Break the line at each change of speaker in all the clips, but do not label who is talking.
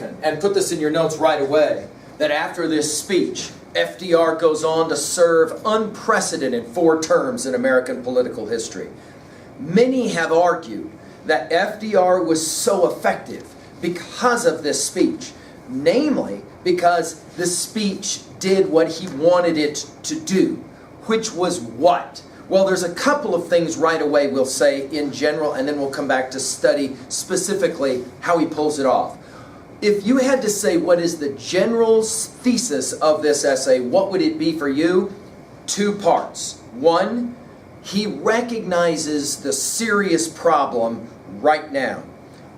happen, and put this in your notes right away, that after this speech, FDR goes on to serve unprecedented 4 terms in American political history. Many have argued that FDR was so effective because of this speech, namely because the speech did what he wanted it to do, which was what? Well, there's a couple of things right away we'll say in general, and then we'll come back to study specifically how he pulls it off. If you had to say what is the general thesis of this essay, what would it be for you? 2 parts. 1, he recognizes the serious problem right now.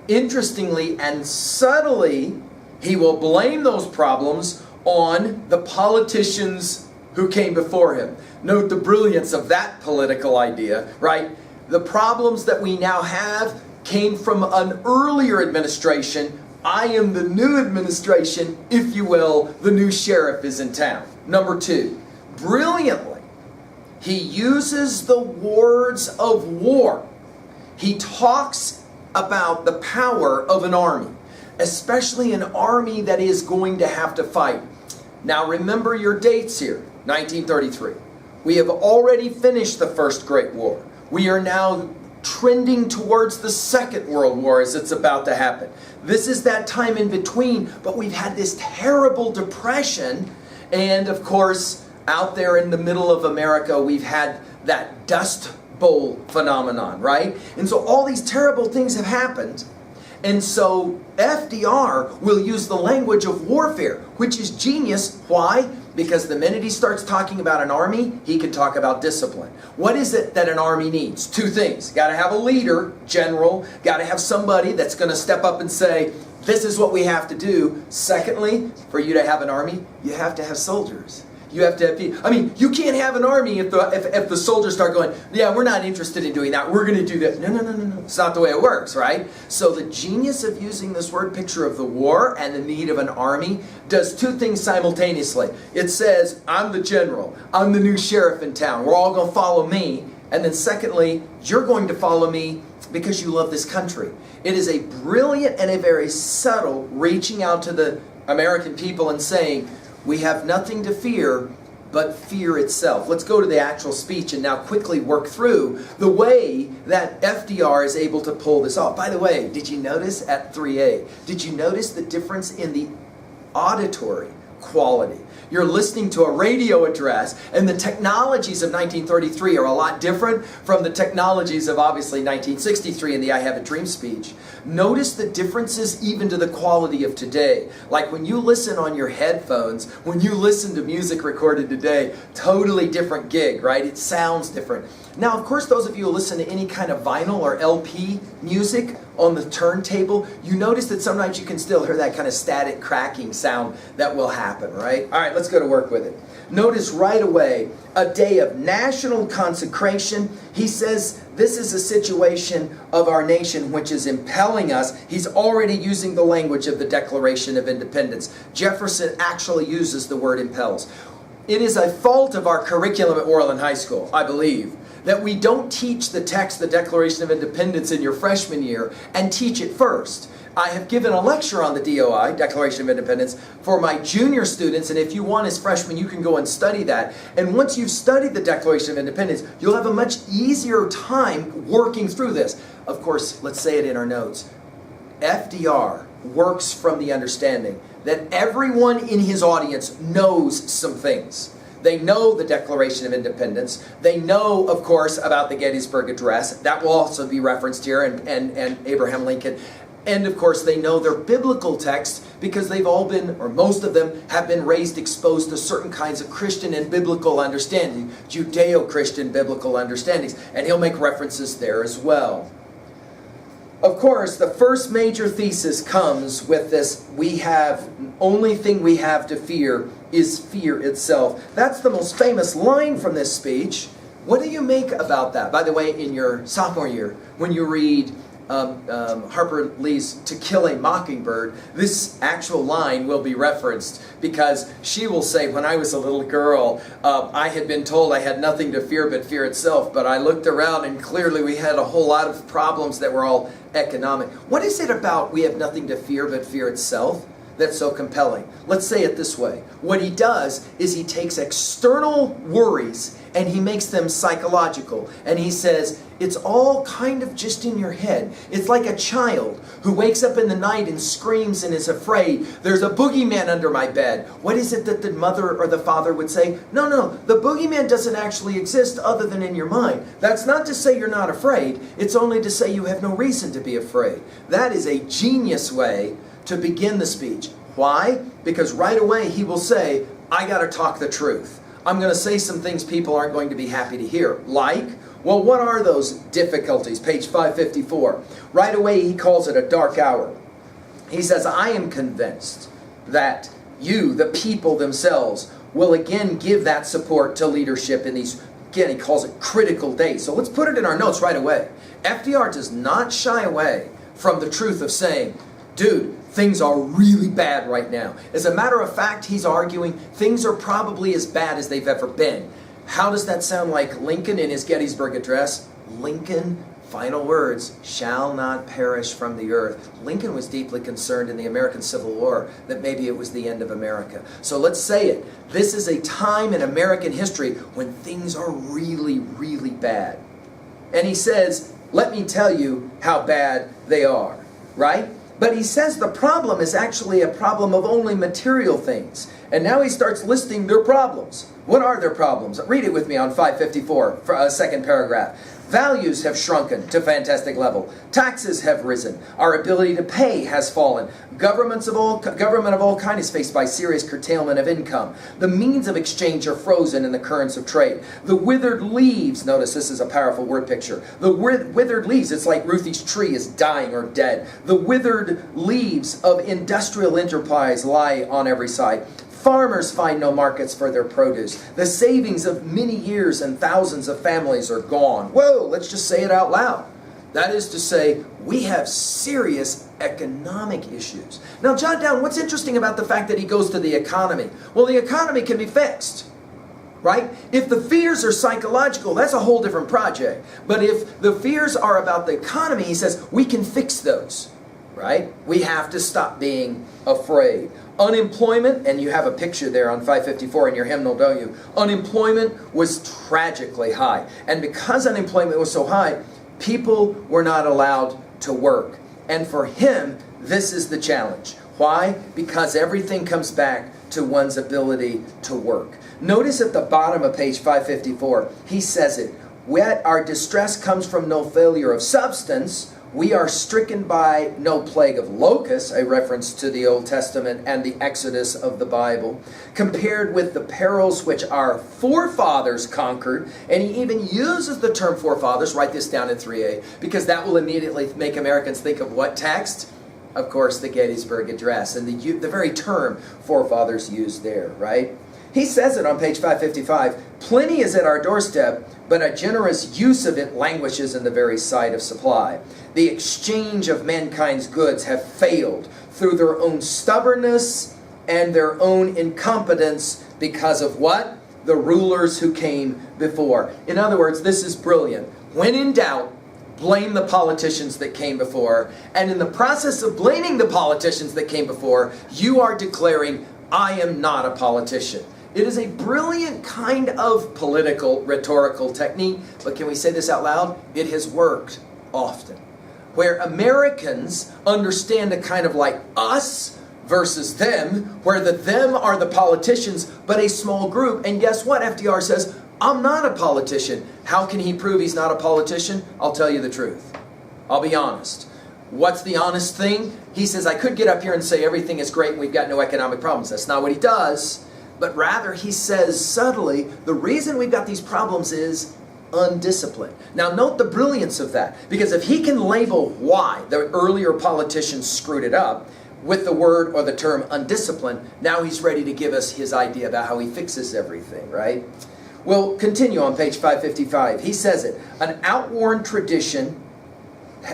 Interestingly and subtly, he will blame those problems on the politicians who came before him. Note the brilliance of that political idea, right? The problems that we now have came from an earlier administration. I am the new administration, if you will. The new sheriff is in town. Number 2, brilliantly, he uses the words of war. He talks about the power of an army, especially an army that is going to have to fight. Now remember your dates here, 1933. We have already finished the First Great War. We are now trending towards the Second World War as it's about to happen. This is that time in between, but we've had this terrible depression, and of course, out there in the middle of America, we've had that Dust Bowl phenomenon, right? And so all these terrible things have happened, and so FDR will use the language of warfare, which is genius. Why? Because the minute he starts talking about an army, he can talk about discipline. What is it that an army needs? 2 things. Got to have a leader, general. Got to have somebody that's going to step up and say, this is what we have to do. Secondly, for you to have an army, you have to have soldiers. You have to have people. I mean, you can't have an army if the soldiers start going, yeah, we're not interested in doing that. We're going to do that. No. It's not the way it works, right? So the genius of using this word picture of the war and the need of an army does 2 things simultaneously. It says, I'm the general. I'm the new sheriff in town. We're all going to follow me. And then secondly, you're going to follow me because you love this country. It is a brilliant and a very subtle reaching out to the American people and saying, we have nothing to fear but fear itself. Let's go to the actual speech and now quickly work through the way that FDR is able to pull this off. By the way, did you notice at 3A, did you notice the difference in the auditory quality? You're listening to a radio address, and the technologies of 1933 are a lot different from the technologies of obviously 1963 in the I Have a Dream speech. Notice the differences even to the quality of today. Like when you listen on your headphones, when you listen to music recorded today, totally different gig, right? It sounds different. Now, of course, those of you who listen to any kind of vinyl or LP music on the turntable, you notice that sometimes you can still hear that kind of static cracking sound that will happen, right? All right, let's go to work with it. Notice right away, a day of national consecration. He says this is a situation of our nation which is impelling us. He's already using the language of the Declaration of Independence. Jefferson actually uses the word impels. It is a fault of our curriculum at Worland High School, I believe, that we don't teach the text, the Declaration of Independence, in your freshman year and teach it first. I have given a lecture on the DOI, Declaration of Independence, for my junior students, and if you want as freshmen, you can go and study that. And once you've studied the Declaration of Independence, you'll have a much easier time working through this. Of course, let's say it in our notes. FDR works from the understanding that everyone in his audience knows some things. They know the Declaration of Independence. They know, of course, about the Gettysburg Address. That will also be referenced here, and Abraham Lincoln. And, of course, they know their biblical texts because they've all been, or most of them, have been raised exposed to certain kinds of Christian and biblical understanding, Judeo-Christian biblical understandings. And he'll make references there as well. Of course, the first major thesis comes with this, only thing we have to fear is fear itself. That's the most famous line from this speech. What do you make about that? By the way, in your sophomore year, when you read Harper Lee's To Kill a Mockingbird, this actual line will be referenced because she will say, when I was a little girl, I had been told I had nothing to fear but fear itself, but I looked around and clearly we had a whole lot of problems that were all economic. What is it about we have nothing to fear but fear itself? that's so compelling? Let's say it this way. What he does is he takes external worries and he makes them psychological. And he says, it's all kind of just in your head. It's like a child who wakes up in the night and screams and is afraid. There's a boogeyman under my bed. What is it that the mother or the father would say? No, the boogeyman doesn't actually exist other than in your mind. That's not to say you're not afraid. It's only to say you have no reason to be afraid. That is a genius way to begin the speech. Why? Because right away he will say, I got to talk the truth. I'm going to say some things people aren't going to be happy to hear. Like, well, what are those difficulties? Page 554. Right away he calls it a dark hour. He says, I am convinced that you, the people themselves, will again give that support to leadership in these, again, he calls it critical days. So let's put it in our notes right away. FDR does not shy away from the truth of saying, dude, things are really bad right now. As a matter of fact, he's arguing things are probably as bad as they've ever been. How does that sound like Lincoln in his Gettysburg Address? Lincoln, final words, shall not perish from the earth. Lincoln was deeply concerned in the American Civil War that maybe it was the end of America. So let's say it. This is a time in American history when things are really, really bad. And he says, let me tell you how bad they are, right? But he says the problem is actually a problem of only material things. And now he starts listing their problems. What are their problems? Read it with me on 554, for a second paragraph. Values have shrunken to fantastic level. Taxes have risen. Our ability to pay has fallen. Government of all kind is faced by serious curtailment of income. The means of exchange are frozen in the currents of trade. The withered leaves, notice this is a powerful word picture. The withered leaves, it's like Ruthie's tree is dying or dead. The withered leaves of industrial enterprise lie on every side. Farmers find no markets for their produce. The savings of many years and thousands of families are gone. Whoa, let's just say it out loud. That is to say, we have serious economic issues. Now, jot down what's interesting about the fact that he goes to the economy. Well, the economy can be fixed, right? If the fears are psychological, that's a whole different project. But if the fears are about the economy, he says, we can fix those, right? We have to stop being afraid. Unemployment, and you have a picture there on 554 in your hymnal, don't you? Unemployment was tragically high. And because unemployment was so high, people were not allowed to work. And for him, this is the challenge. Why? Because everything comes back to one's ability to work. Notice at the bottom of page 554, he says it. Yet our distress comes from no failure of substance. We are stricken by no plague of locusts, a reference to the Old Testament and the Exodus of the Bible, compared with the perils which our forefathers conquered. And he even uses the term forefathers, write this down in 3A, because that will immediately make Americans think of what text? Of course, the Gettysburg Address, and the very term forefathers used there, right? He says it on page 555, plenty is at our doorstep, but a generous use of it languishes in the very sight of supply. The exchange of mankind's goods have failed through their own stubbornness and their own incompetence because of what? The rulers who came before. In other words, this is brilliant. When in doubt, blame the politicians that came before. And in the process of blaming the politicians that came before, you are declaring, I am not a politician. It is a brilliant kind of political rhetorical technique, but can we say this out loud? It has worked often. Where Americans understand a kind of like us versus them, where the them are the politicians, but a small group. And guess what? FDR says, I'm not a politician. How can he prove he's not a politician? I'll tell you the truth. I'll be honest. What's the honest thing? He says, I could get up here and say everything is great and we've got no economic problems. That's not what he does. But rather, he says subtly, the reason we've got these problems is undisciplined. Now, note the brilliance of that. Because if he can label why the earlier politicians screwed it up with the word or the term undisciplined, now he's ready to give us his idea about how he fixes everything, right? We'll continue on page 555. He says it. An outworn tradition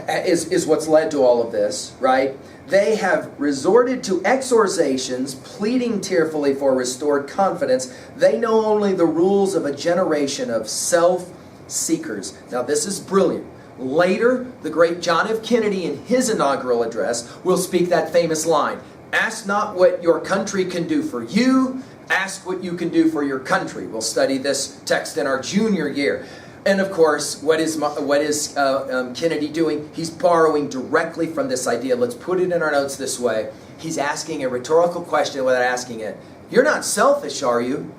is what's led to all of this, right? They have resorted to exhortations, pleading tearfully for restored confidence. They know only the rules of a generation of self-seekers. Now, this is brilliant. Later, the great John F. Kennedy, in his inaugural address, will speak that famous line, Ask not what your country can do for you. Ask what you can do for your country. We'll study this text in our junior year. And of course, what is Kennedy doing? He's borrowing directly from this idea. Let's put it in our notes this way. He's asking a rhetorical question without asking it. You're not selfish, are you?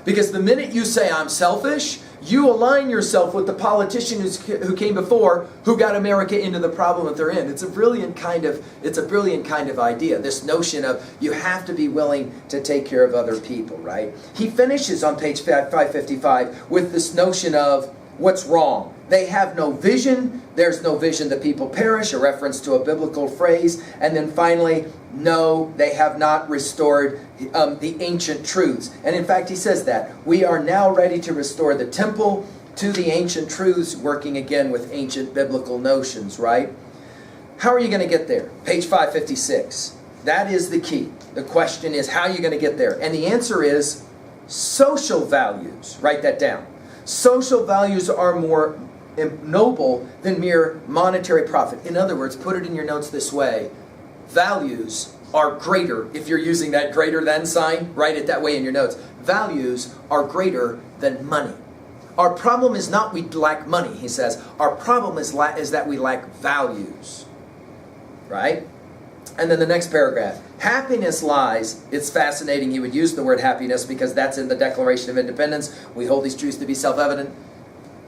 Because the minute you say, I'm selfish, you align yourself with the politician who came before, who got America into the problem that they're in. It's a brilliant kind of idea. This notion of you have to be willing to take care of other people, right? He finishes on page 555 with this notion of what's wrong. They have no vision. There's no vision. The people perish, a reference to a biblical phrase. And then finally, no, they have not restored the ancient truths. And in fact, he says that. We are now ready to restore the temple to the ancient truths, working again with ancient biblical notions, right? How are you going to get there? Page 556. That is the key. The question is, how are you going to get there? And the answer is social values. Write that down. Social values are more noble than mere monetary profit. In other words, put it in your notes this way. Values are greater. If you're using that greater than sign, write it that way in your notes. Values are greater than money. Our problem is not we lack money, he says. Our problem is that we lack values. Right? And then the next paragraph. Happiness lies. It's fascinating he would use the word happiness because that's in the Declaration of Independence. We hold these truths to be self-evident.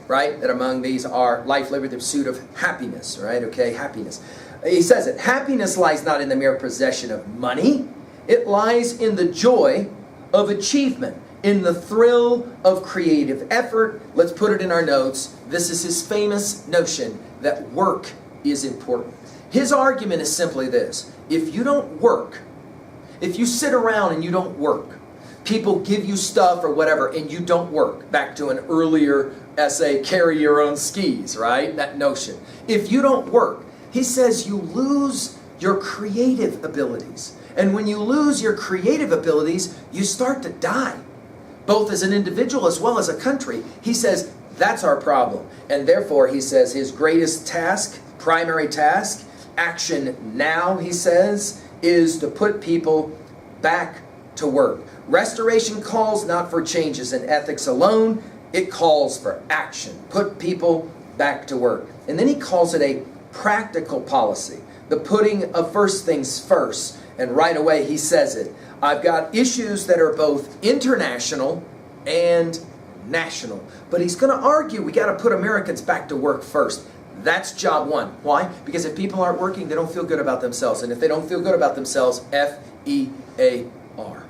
Right? That among these are life, liberty, the pursuit of happiness. Right? Okay, happiness. He says it. Happiness lies not in the mere possession of money. It lies in the joy of achievement, in the thrill of creative effort. Let's put it in our notes. This is his famous notion that work is important. His argument is simply this. If you don't work, if you sit around and you don't work, people give you stuff or whatever and you don't work. Back to an earlier essay, carry your own skis, right? That notion. If you don't work, he says you lose your creative abilities. And when you lose your creative abilities, you start to die. Both as an individual as well as a country. He says that's our problem. And therefore, he says his greatest task, primary task, action now, he says, is to put people back to work. Restoration calls not for changes in ethics alone. It calls for action. Put people back to work. And then he calls it a practical policy. The putting of first things first. And right away he says it. I've got issues that are both international and national. But he's going to argue we got to put Americans back to work first. That's job one. Why? Because if people aren't working, they don't feel good about themselves. And if they don't feel good about themselves, F-E-A-R.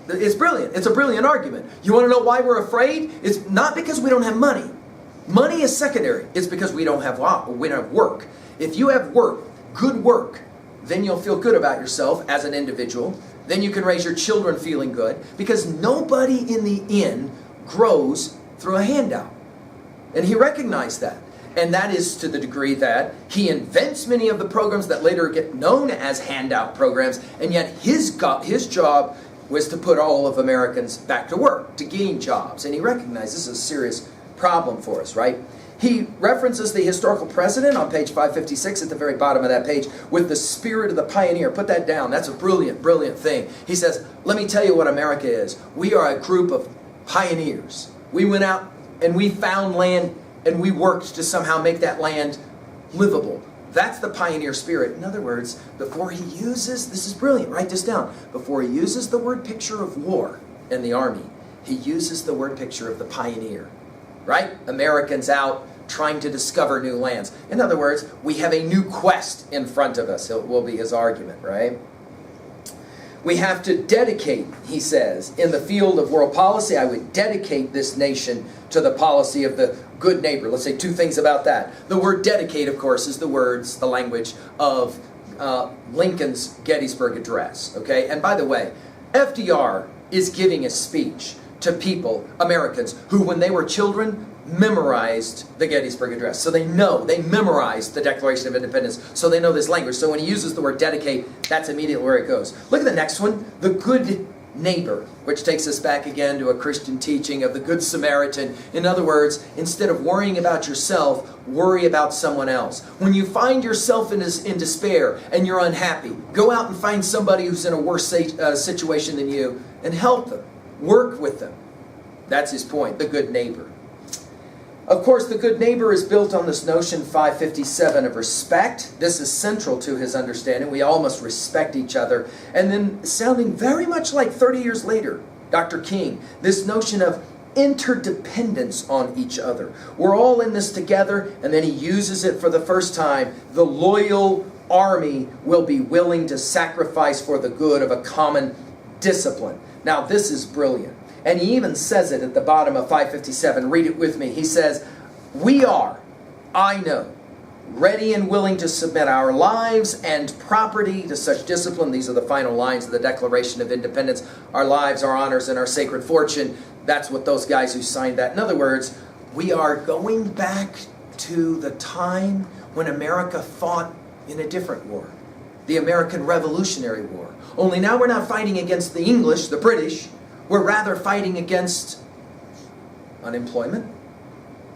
It's brilliant. It's a brilliant argument. You want to know why we're afraid? It's not because we don't have money. Money is secondary. It's because we don't have work. If you have work, good work, then you'll feel good about yourself as an individual. Then you can raise your children feeling good. Because nobody in the end grows through a handout. And he recognized that. And that is to the degree that he invents many of the programs that later get known as handout programs. And yet his job was to put all of Americans back to work, to gain jobs. And he recognized this is a serious problem for us, right? He references the historical precedent on page 556 at the very bottom of that page with the spirit of the pioneer. Put that down. That's a brilliant, brilliant thing. He says, let me tell you what America is. We are a group of pioneers. We went out and we found land and we worked to somehow make that land livable. That's the pioneer spirit. In other words, before he uses, this is brilliant, write this down. Before he uses the word picture of war in the army, he uses the word picture of the pioneer. Right? Americans out trying to discover new lands. In other words, we have a new quest in front of us, will be his argument, right? We have to dedicate, he says, in the field of world policy, I would dedicate this nation to the policy of the good neighbor. Let's say two things about that. The word dedicate, of course, is the language of Lincoln's Gettysburg Address. Okay? And by the way, FDR is giving a speech to people, Americans, who when they were children memorized the Gettysburg Address. So they memorized the Declaration of Independence, so they know this language. So when he uses the word dedicate, that's immediately where it goes. Look at the next one, the good neighbor, which takes us back again to a Christian teaching of the Good Samaritan. In other words, instead of worrying about yourself, worry about someone else. When you find yourself in despair and you're unhappy, go out and find somebody who's in a worse situation than you and help them. Work with them. That's his point, the good neighbor. Of course, the good neighbor is built on this notion, 557, of respect. This is central to his understanding. We all must respect each other. And then, sounding very much like 30 years later, Dr. King, this notion of interdependence on each other. We're all in this together, and then he uses it for the first time. The loyal army will be willing to sacrifice for the good of a common discipline. Now, this is brilliant. And he even says it at the bottom of 557. Read it with me. He says, we are, I know, ready and willing to submit our lives and property to such discipline. These are the final lines of the Declaration of Independence. Our lives, our honors, and our sacred fortune. That's what those guys who signed that. In other words, we are going back to the time when America fought in a different war. The American Revolutionary War. Only now we're not fighting against the English, the British. We're rather fighting against unemployment,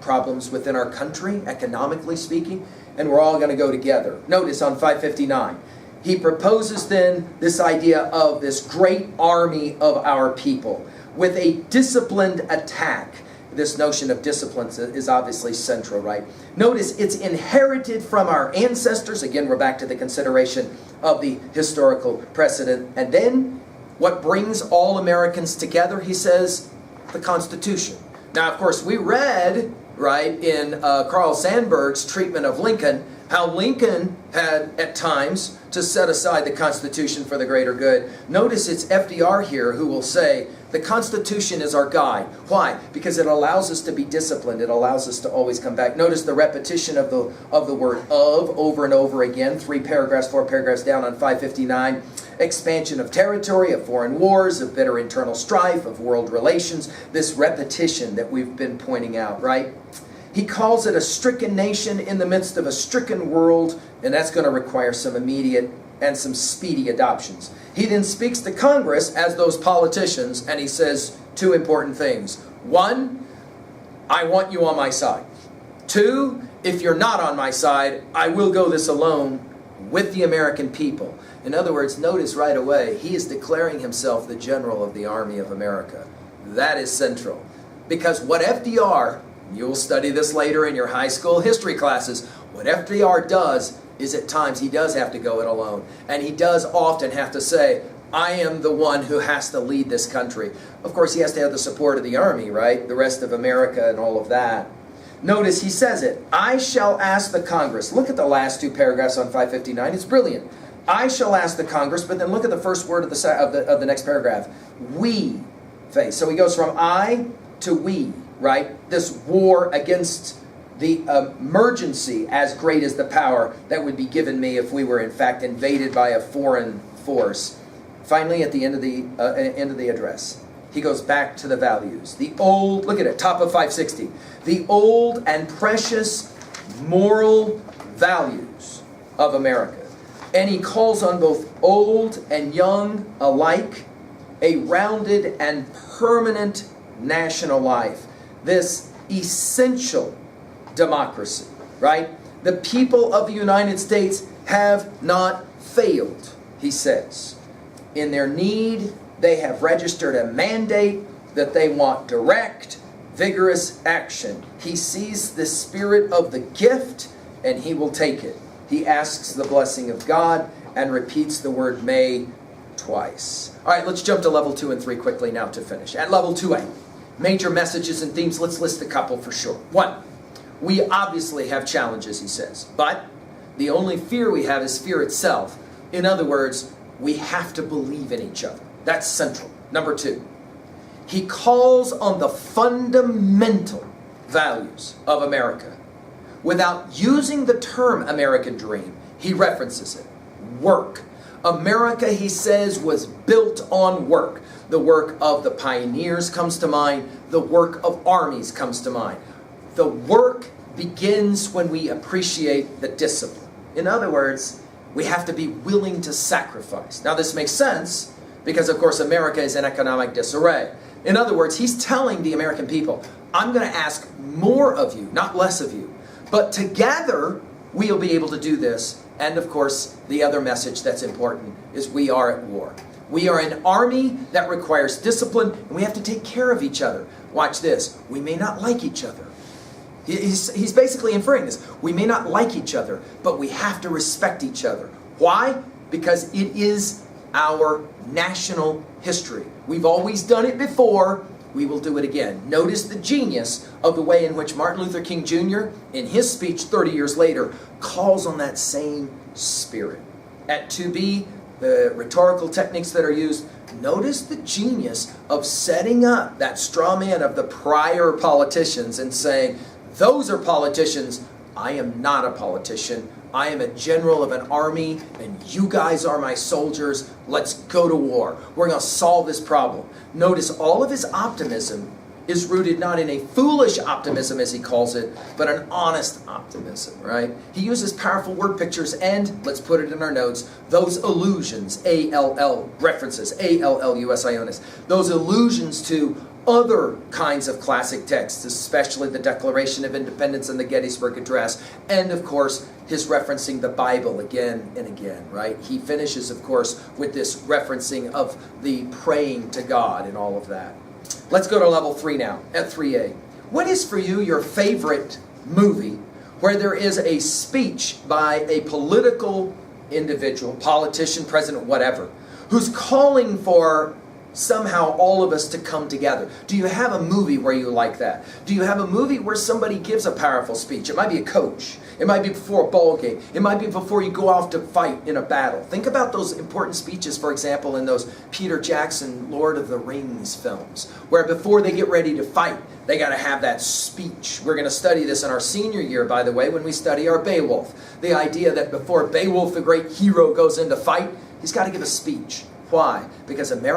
problems within our country, economically speaking, and we're all going to go together. Notice on 559, he proposes then this idea of this great army of our people with a disciplined attack. This notion of discipline is obviously central, right? Notice it's inherited from our ancestors. Again, we're back to the consideration of the historical precedent. And then what brings all Americans together, he says, the Constitution. Now, of course, we read, right, in Carl Sandburg's treatment of Lincoln, how Lincoln had, at times, to set aside the Constitution for the greater good. Notice it's FDR here who will say, the Constitution is our guide. Why? Because it allows us to be disciplined. It allows us to always come back. Notice the repetition of the word of over and over again. 3 paragraphs, 4 paragraphs down on 559. Expansion of territory, of foreign wars, of bitter internal strife, of world relations. This repetition that we've been pointing out, right? He calls it a stricken nation in the midst of a stricken world, and that's going to require some immediate and some speedy adoptions. He then speaks to Congress as those politicians, and he says 2 important things. 1, I want you on my side. 2, if you're not on my side, I will go this alone with the American people. In other words, notice right away, he is declaring himself the general of the Army of America. That is central. Because what FDR, you'll study this later in your high school history classes, what FDR does is at times he does have to go it alone. And he does often have to say, I am the one who has to lead this country. Of course, he has to have the support of the army, right? The rest of America and all of that. Notice he says it, I shall ask the Congress. Look at the last 2 paragraphs on 559. It's brilliant. I shall ask the Congress, but then look at the first word of the next paragraph. We face. So he goes from I to we, right? This war against the emergency as great as the power that would be given me if we were in fact invaded by a foreign force. Finally, at the end of the address, he goes back to the values. The old, look at it, top of 560. The old and precious moral values of America. And he calls on both old and young alike a rounded and permanent national life. This essential democracy, right? The people of the United States have not failed, he says. In their need, they have registered a mandate that they want direct, vigorous action. He sees the spirit of the gift, and he will take it. He asks the blessing of God and repeats the word may twice. All right, let's jump to level 2 and 3 quickly now to finish. At level 2A, major messages and themes. Let's list a couple for sure. 1, we obviously have challenges, he says, but the only fear we have is fear itself. In other words, we have to believe in each other. That's central. Number 2, he calls on the fundamental values of America. Without using the term American dream, he references it. Work. America, he says, was built on work. The work of the pioneers comes to mind. The work of armies comes to mind. The work begins when we appreciate the discipline. In other words, we have to be willing to sacrifice. Now, this makes sense because of course America is in economic disarray. In other words, he's telling the American people, I'm going to ask more of you, not less of you. But together, we'll be able to do this. And of course, the other message that's important is we are at war. We are an army that requires discipline, and we have to take care of each other. Watch this. We may not like each other. He's basically inferring this. We may not like each other, but we have to respect each other. Why? Because it is our national history. We've always done it before. We will do it again. Notice the genius of the way in which Martin Luther King Jr., in his speech 30 years later, calls on that same spirit. At 2B, the rhetorical techniques that are used, notice the genius of setting up that straw man of the prior politicians and saying, those are politicians. I am not a politician. I am a general of an army, and you guys are my soldiers. Let's go to war. We're going to solve this problem. Notice all of his optimism is rooted not in a foolish optimism, as he calls it, but an honest optimism, right? He uses powerful word pictures and, let's put it in our notes, those allusions, A-L-L references, A-L-L-U-S-I-O-N-S, those allusions to other kinds of classic texts, especially the Declaration of Independence and the Gettysburg Address, and of course, his referencing the Bible again and again, right? He finishes, of course, with this referencing of the praying to God and all of that. Let's go to level 3 now, at 3A. What is for you your favorite movie where there is a speech by a political individual, politician, president, whatever, who's calling for somehow all of us to come together? Do you have a movie where you like that? Do you have a movie where somebody gives a powerful speech? It might be a coach. It might be before a ball game. It might be before you go off to fight in a battle. Think about those important speeches, for example, in those Peter Jackson Lord of the Rings films, where before they get ready to fight, they got to have that speech. We're going to study this in our senior year, by the way, when we study our Beowulf. The idea that before Beowulf, the great hero, goes into fight, he's got to give a speech. Why? Because America